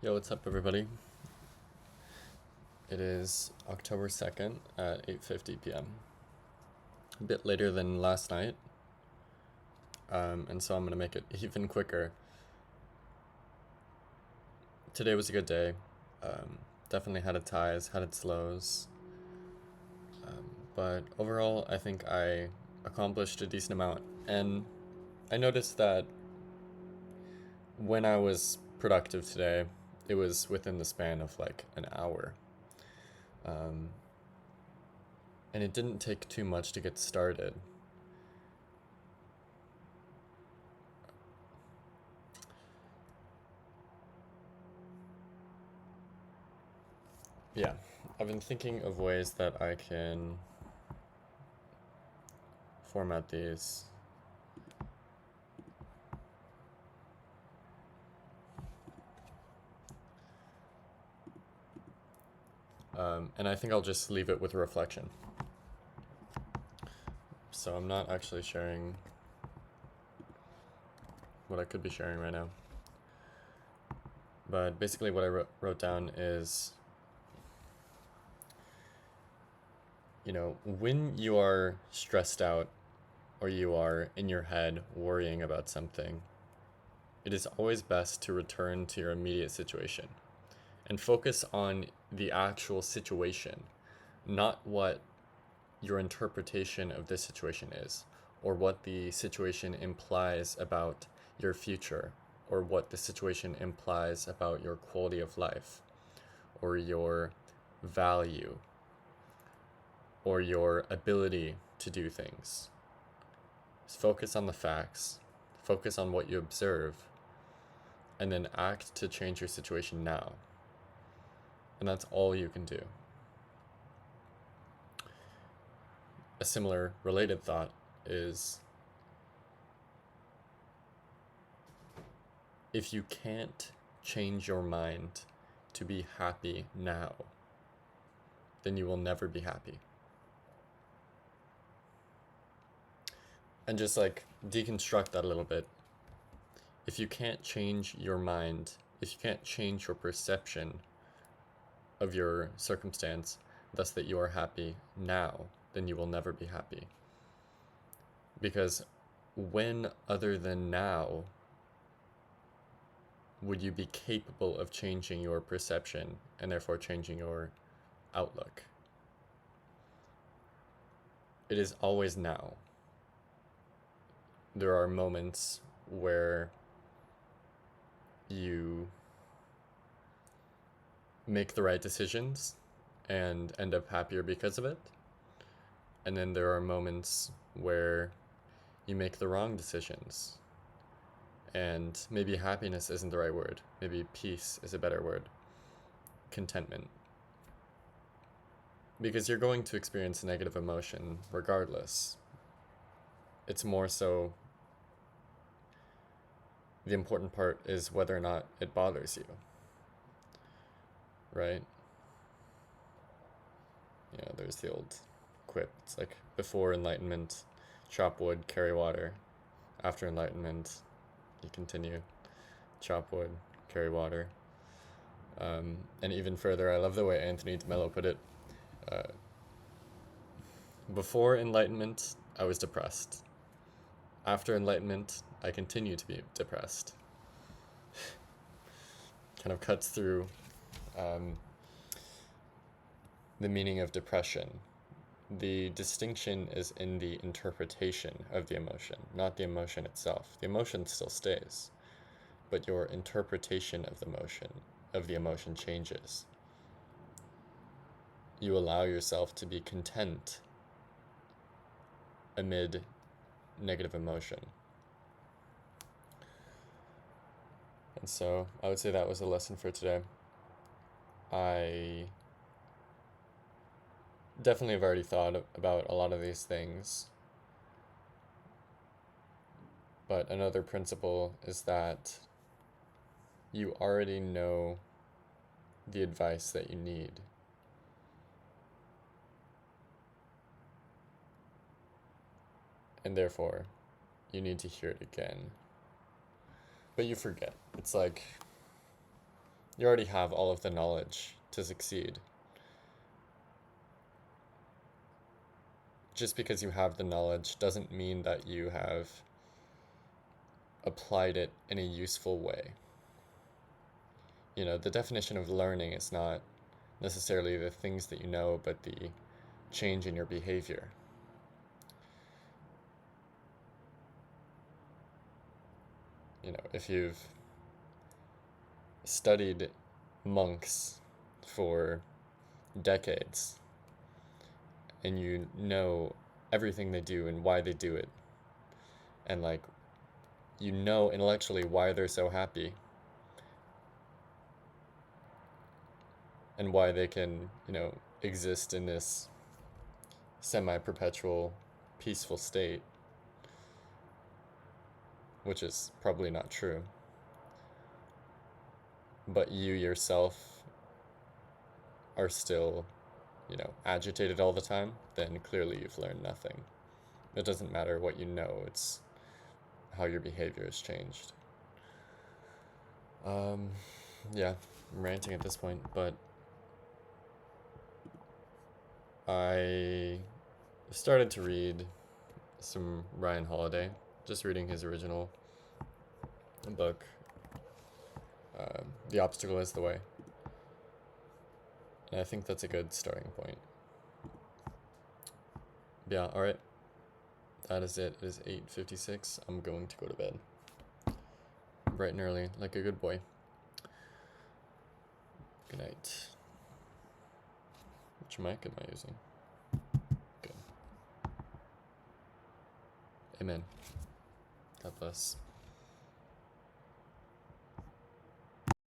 Yo, what's up, everybody? It is October 2nd at 8:50 p.m. A bit later than last night, and so I'm going to make it even quicker. Today was a good day. Definitely had its highs, had its lows, but overall, I think I accomplished a decent amount. And I noticed that when I was productive today, it was within the span of like an hour. Um, and it didn't take too much to get started. Yeah, I've been thinking of ways that I can format these. And I think I'll just leave it with a reflection. So I'm not actually sharing what I could be sharing right now. But basically, what I wrote down is, when you are stressed out or you are in your head worrying about something, it is always best to return to your immediate situation and focus on the actual situation, not what your interpretation of this situation is, or what the situation implies about your future, or what the situation implies about your quality of life, or your value, or your ability to do things. Just focus on the facts, focus on what you observe, and then act to change your situation now. And that's all you can do. A similar related thought is, if you can't change your mind to be happy now, then you will never be happy. And just like deconstruct that a little bit. If you can't change your mind, if you can't change your perception of your circumstance, thus that you are happy now, then you will never be happy. Because when other than now would you be capable of changing your perception and therefore changing your outlook? It is always now. There are moments where you make the right decisions and end up happier because of it. And then there are moments where you make the wrong decisions. And maybe happiness isn't the right word. Maybe peace is a better word. Contentment. Because you're going to experience negative emotion regardless. It's more so the important part is whether or not it bothers you. Right? There's the old quip. It's like, before enlightenment, chop wood, carry water. After enlightenment, you continue, chop wood, carry water. And even further, I love the way Anthony DeMello put it. Before enlightenment, I was depressed. After enlightenment, I continue to be depressed. Kind of cuts through the meaning of depression. The distinction is in the interpretation of the emotion, not the emotion itself. The emotion still stays, but your interpretation of the emotion changes. You allow yourself to be content amid negative emotion. And so I would say that was a lesson for today. I definitely have already thought about a lot of these things. But another principle is that you already know the advice that you need. And therefore, you need to hear it again. But you forget. It's like You already have all of the knowledge to succeed. Just because you have the knowledge doesn't mean that you have applied it in a useful way. You know, the definition of learning is not necessarily the things that you know, but the change in your behavior. You know, if you've studied monks for decades and you know everything they do and why they do it, and like you know intellectually why they're so happy and why they can, you know, exist in this semi-perpetual peaceful state, which is probably not true, but you yourself are still, you know, agitated all the time, then clearly you've learned nothing. It doesn't matter what you know, it's how your behavior has changed. Yeah, I'm ranting at this point, but I started to read some Ryan Holiday, just reading his original book, The Obstacle is the Way. And I think that's a good starting point. Yeah, alright. That is it. It is 8:56. I'm going to go to bed. Bright and early, like a good boy. Good night. Which mic am I using? Good. Amen. God bless.